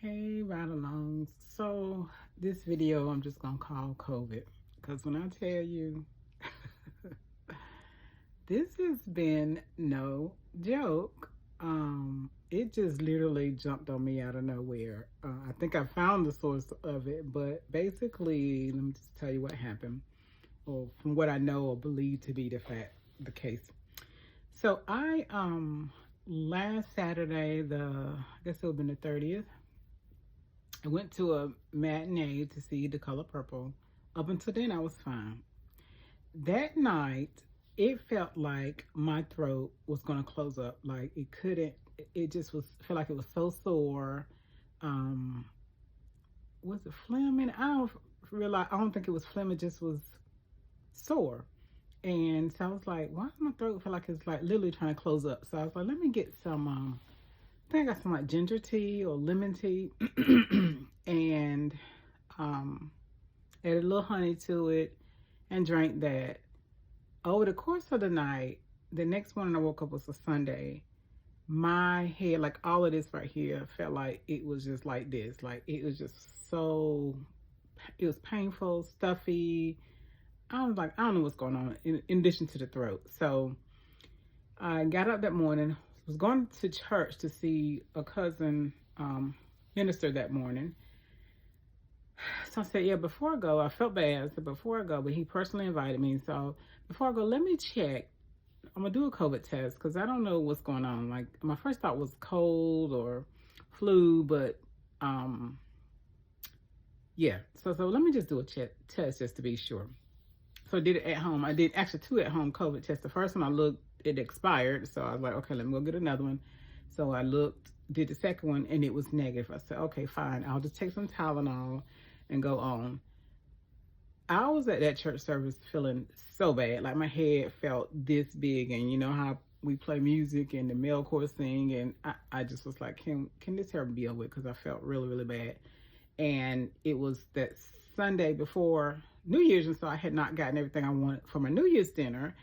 Hey, right along. So this video I'm just gonna call COVID because when I tell you this has been no joke. It just literally jumped on me out of nowhere. I think I found the source of it, but basically, let me just tell you what happened, or from what I know or believe to be the case. So I last Saturday, I guess it would have been the 30th. I went to a matinee to see The Color Purple. Up until then, I was fine. That night, it felt like my throat was going to close up. Like it couldn't, it just felt like it was so sore. Um, was it phlegm? I don't think it was phlegm, it just was sore. And so I was like, why does my throat feel like it's like literally trying to close up? So I was like, let me get some, I think I got some like ginger tea or lemon tea. And added a little honey to it and drank that. Over the course of the night, the next morning I woke up was a Sunday. My head, like all of this right here, felt like it was just like this. Like it was just so, it was painful, stuffy. I was like, I don't know what's going on in addition to the throat. So I got up that morning, was going to church to see a cousin minister that morning. So I said, yeah, before I go, I felt bad. I said, before I go, but he personally invited me. So before I go, let me check. I'm going to do a COVID test because I don't know what's going on. Like, my first thought was cold or flu, but yeah. So let me just do a test just to be sure. So I did it at home. I did actually 2 at-home COVID tests. The first one I looked, it expired. So I was like, okay, let me go get another one. So I looked, did the second one, and it was negative. I said, okay, fine. I'll just take some Tylenol and go on. I was at that church service feeling so bad. Like my head felt this big, and you know how we play music and the male chorus sing, and I just was like, can this ever be over with? Because I felt really, really bad. And it was that Sunday before New Year's, and so I had not gotten everything I wanted for my New Year's dinner.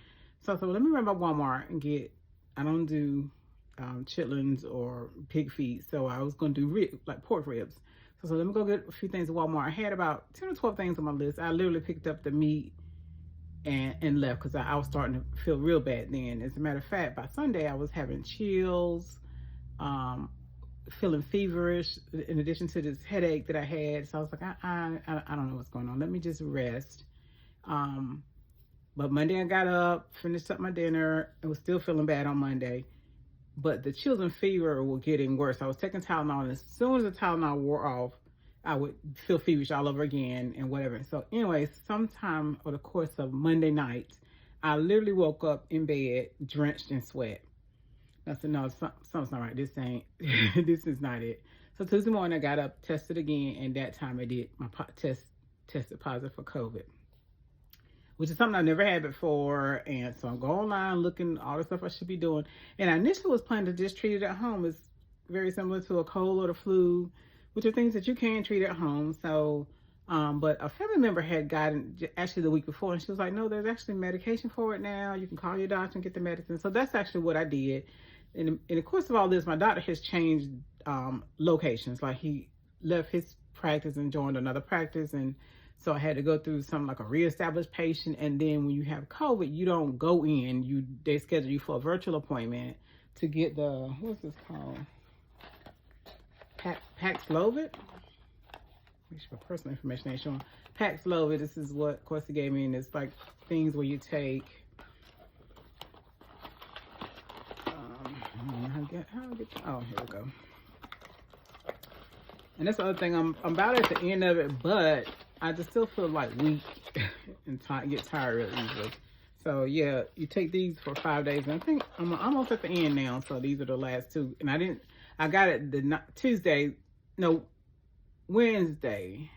So I said, well, let me run by Walmart and I don't do chitlins or pig feet, so I was going to do like pork ribs. So let me go get a few things at Walmart. I had about 10 or 12 things on my list. I literally picked up the meat and left because I was starting to feel real bad then. As a matter of fact, by Sunday, I was having chills, feeling feverish, in addition to this headache that I had. So I was like, I don't know what's going on. Let me just rest. But Monday I got up, finished up my dinner, and was still feeling bad on Monday. But the chills and fever were getting worse. I was taking Tylenol, and as soon as the Tylenol wore off, I would feel feverish all over again and whatever. So anyway, sometime over the course of Monday night, I literally woke up in bed drenched in sweat. I said, no, something's not right. This ain't, this is not it. So Tuesday morning, I got up, tested again, and that time I did my tested positive for COVID, which is something I never had before. And so I'm going online looking all the stuff I should be doing. And I initially was planning to just treat it at home. It's very similar to a cold or the flu, which are things that you can treat at home. So, but a family member had gotten actually the week before, and she was like, no, there's actually medication for it now. You can call your doctor and get the medicine. So that's actually what I did. In the course of all this, my doctor has changed locations. Like he left his practice and joined another practice, and so I had to go through something like a reestablished patient. And then when you have COVID, you don't go in. They schedule you for a virtual appointment to get what's this called? Paxlovid. Make sure my personal information ain't showing. Paxlovid. This is what, of course, he gave me, and it's like things where you take. Oh, here we go. And that's the other thing. I'm about at the end of it, but I just still feel like weak and get tired real easily. So yeah, you take these for 5 days, and I think I'm almost at the end now. So these are the last 2, and I got it Wednesday.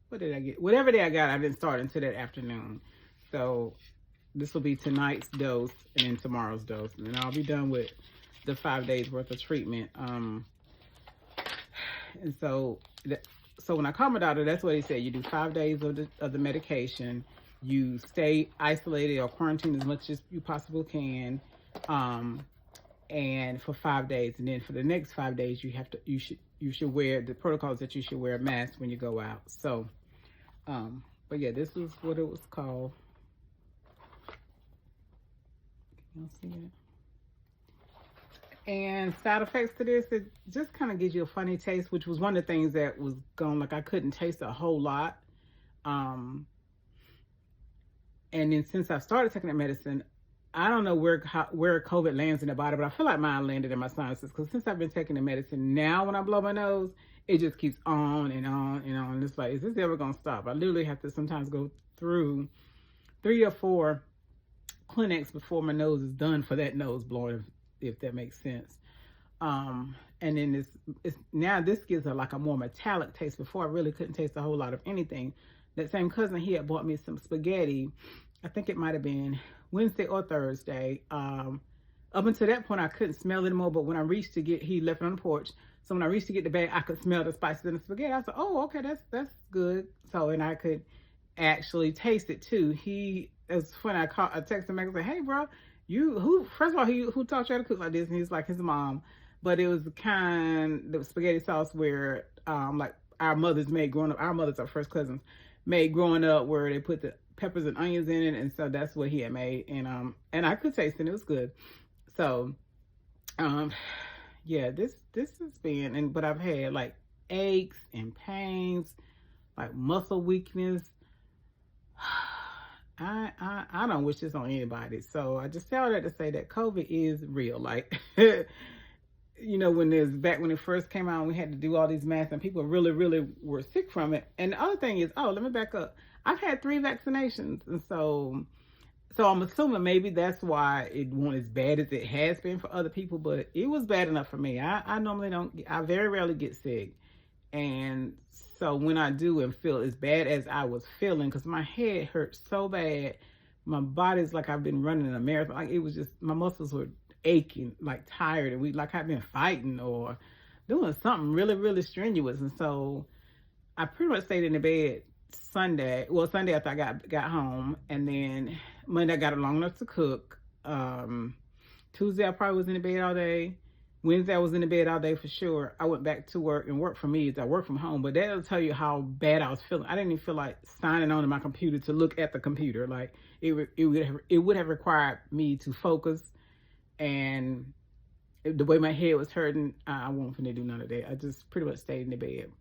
What did I get? Whatever day I got, I didn't start until that afternoon. So this will be tonight's dose and then tomorrow's dose, and then I'll be done with the 5 days worth of treatment. And so when I called my doctor, that's what he said. You do 5 days of the medication. You stay isolated or quarantined as much as you possibly can. and for 5 days, and then for the next 5 days you should wear the protocols that you should wear a mask when you go out. So but yeah, this is what it was called. You'll see it. And side effects to this, it just kind of gives you a funny taste, which was one of the things that was gone. Like I couldn't taste a whole lot. Um, and then since I started taking the medicine, I don't know where COVID lands in the body, but I feel like mine landed in my sinuses because since I've been taking the medicine, now when I blow my nose, it just keeps on and on and on. It's like, is this ever gonna stop? I literally have to sometimes go through 3 or 4 clinics before my nose is done for that nose blowing, if that makes sense. And then it's now this gives like a more metallic taste. Before I really couldn't taste a whole lot of anything. That same cousin, he had bought me some spaghetti. I think it might have been Wednesday or Thursday. Up until that point, I couldn't smell it anymore. But when I reached to get, he left it on the porch. So when I reached to get the bag, I could smell the spices in the spaghetti. I said, "Oh, okay, that's good." So and I could actually taste it too. It was funny. I texted him back and said, "Hey, bro, first of all, who taught you how to cook like this?" And he's like, his mom. But it was the spaghetti sauce where like our mothers made growing up. Our mothers are first cousins made growing up, where they put the peppers and onions in it, and so that's what he had made. And I could taste it. It was good. So yeah, this has been, but I've had like aches and pains, like muscle weakness. I don't wish this on anybody. So I just tell that to say that COVID is real. Like, when it first came out, we had to do all these masks and people really, really were sick from it. And the other thing is, let me back up. I've had 3 vaccinations. And so I'm assuming maybe that's why it wasn't as bad as it has been for other people, but it was bad enough for me. I normally I very rarely get sick. And so when I do and feel as bad as I was feeling, because my head hurt so bad, my body's like I've been running a marathon. Like it was just, my muscles were aching, like tired, and like I've been fighting or doing something really, really strenuous. And so I pretty much stayed in the bed Sunday after I got home, and then Monday I got long enough to cook. Tuesday I probably was in the bed all day. Wednesday I was in the bed all day for sure. I went back to work, and work for me is I work from home, but that'll tell you how bad I was feeling. I didn't even feel like signing on to my computer to look at the computer. Like it would have required me to focus, and the way my head was hurting, I wasn't finna do none of that. I just pretty much stayed in the bed.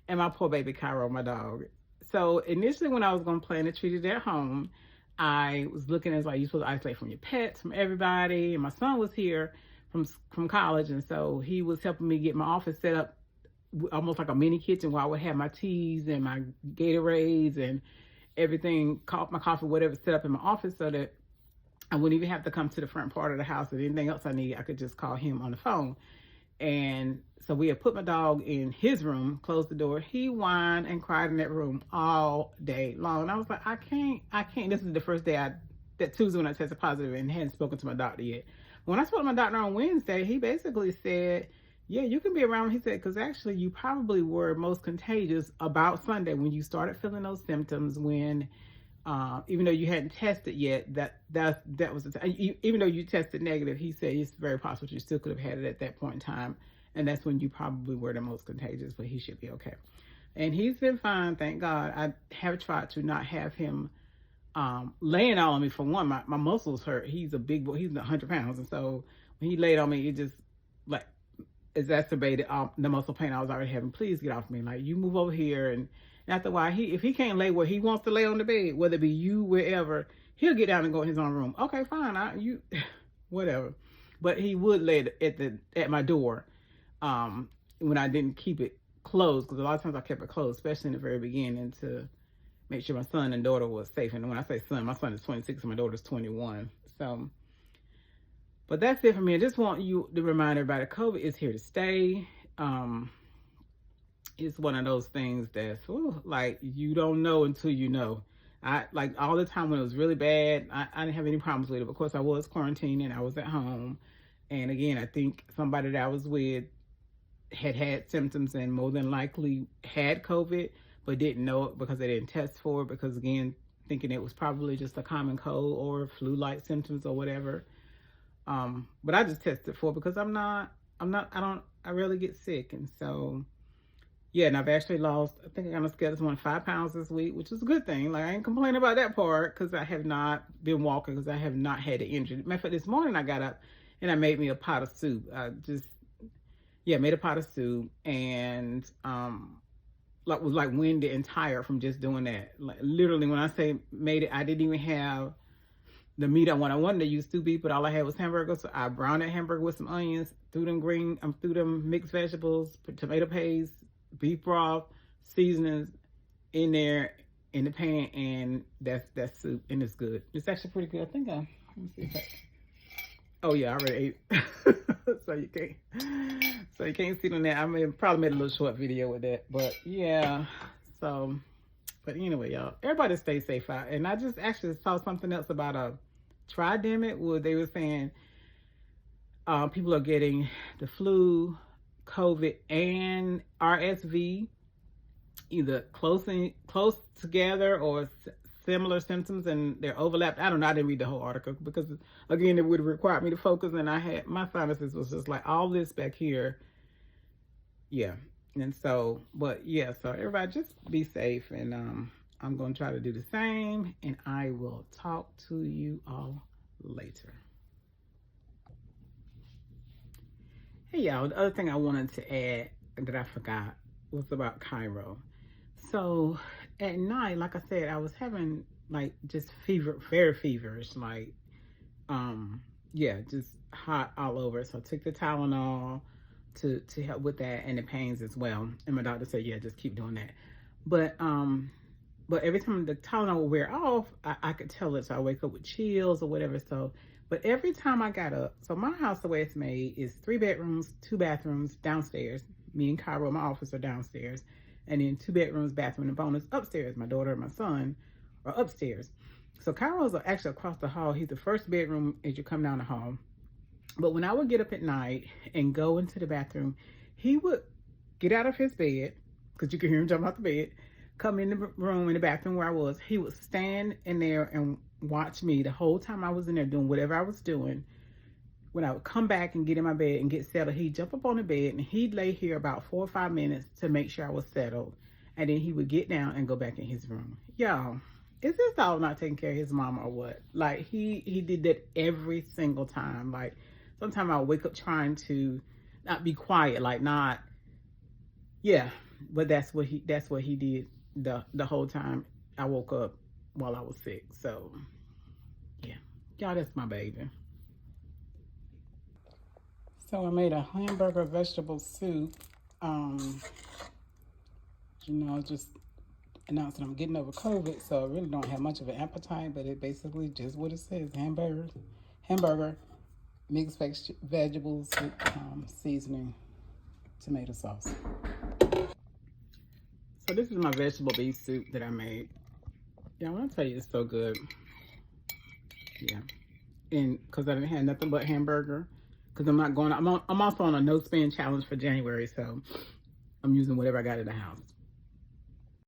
And my poor baby Cairo, my dog. So initially when I was going to plan to treat it at home, I was looking at like, you're supposed to isolate from your pets, from everybody. And my son was here from college. And so he was helping me get my office set up almost like a mini kitchen where I would have my teas and my Gatorades and everything, my coffee, whatever, set up in my office so that I wouldn't even have to come to the front part of the house. And anything else I need, I could just call him on the phone. And so we had put my dog in his room, closed the door. He whined and cried in that room all day long. And I was like, I can't. This is the first day that Tuesday when I tested positive and hadn't spoken to my doctor yet. When I spoke to my doctor on Wednesday, he basically said, yeah, you can be around. He said, because actually you probably were most contagious about Sunday when you started feeling those symptoms, when even though you hadn't tested yet, that was the time. Even though you tested negative, he said it's very possible you still could have had it at that point in time, and that's when you probably were the most contagious. But he should be okay, and he's been fine, thank God. I have tried to not have him laying all on me. For one, my muscles hurt. He's a big boy. He's 100 pounds, and so when he laid on me, it just like exacerbated the muscle pain I was already having. Please get off me. Like, you move over here. And after a while, if he can't lay where he wants to lay on the bed, whether it be you, wherever, he'll get down and go in his own room. Okay, fine. Whatever. But he would lay at my door when I didn't keep it closed, because a lot of times I kept it closed, especially in the very beginning, to make sure my son and daughter was safe. And when I say son, my son is 26 and my daughter's 21. So, but that's it for me. I just want you to remind everybody, COVID is here to stay. It's one of those things that's like, you don't know until you know. I like all the time when it was really bad, I didn't have any problems with it. Of course, I was quarantining, I was at home. And again, I think somebody that I was with had symptoms and more than likely had COVID, but didn't know it because they didn't test for it, because again, thinking it was probably just a common cold or flu-like symptoms or whatever. But I just tested for it because I rarely get sick. And so, yeah, and I've actually lost, I think on a scale this morning, 5 pounds this week, which is a good thing. Like, I ain't complaining about that part because I have not been walking because I have not had an injury. Matter of fact, this morning I got up and I made me a pot of soup. Made a pot of soup and, like was like winded and tired from just doing that. Like literally, when I say made it, I didn't even have the meat I wanted to use sous vide, but all I had was hamburgers. So I browned that hamburger with some onions, threw them mixed vegetables, put tomato paste, beef broth, seasonings in there in the pan, and that's soup, and it's good. It's actually pretty good. I think let me see if I. Oh yeah, I already ate. so you can't see on that. Probably made a little short video with that, but yeah. So, but anyway, y'all, everybody stay safe out. And I just actually saw something else about a tridemic where they were saying people are getting the flu, COVID, and RSV either close together or similar symptoms, and they're overlapped. I don't know. I didn't read the whole article because, again, it would have required me to focus, and I had my sinuses was just like all this back here. Yeah, and so, but yeah, so everybody just be safe, and I'm gonna try to do the same, and I will talk to you all later. Hey y'all, the other thing I wanted to add that I forgot was about Cairo. So at night, like I said, I was having like just fever, very feverish, like just hot all over. So I took the Tylenol to help with that and the pains as well. And my doctor said, yeah, just keep doing that. But every time the Tylenol would wear off, I could tell it. So I wake up with chills or whatever. So, but every time I got up, so my house, the way it's made is 3 bedrooms, 2 bathrooms downstairs. Me and Cairo, my office, are downstairs. And then 2 bedrooms, bathroom, and bonus upstairs. My daughter and my son are upstairs. So Cairo's actually across the hall. He's the first bedroom as you come down the hall. But when I would get up at night and go into the bathroom, he would get out of his bed, because you could hear him jump out the bed, come in the room, in the bathroom where I was. He would stand in there and watch me the whole time I was in there doing whatever I was doing. When I would come back and get in my bed and get settled, he'd jump up on the bed and he'd lay here about 4 or 5 minutes to make sure I was settled. And then he would get down and go back in his room. Y'all, is this dog not taking care of his mama or what? Like, he did that every single time. Like, sometimes I'll wake up trying to not be quiet, like not, yeah. But that's what he did the whole time I woke up while I was sick. So, yeah. Y'all, that's my baby. So I made a hamburger vegetable soup. Just announcing I'm getting over COVID, so I really don't have much of an appetite, but it basically just what it says: hamburger, mixed vegetables with seasoning, tomato sauce. So this is my vegetable beef soup that I made. Yeah, I want to tell you, it's so good. Yeah, and because I didn't have nothing but hamburger. Because I'm also on a no spend challenge for January, so I'm using whatever I got in the house.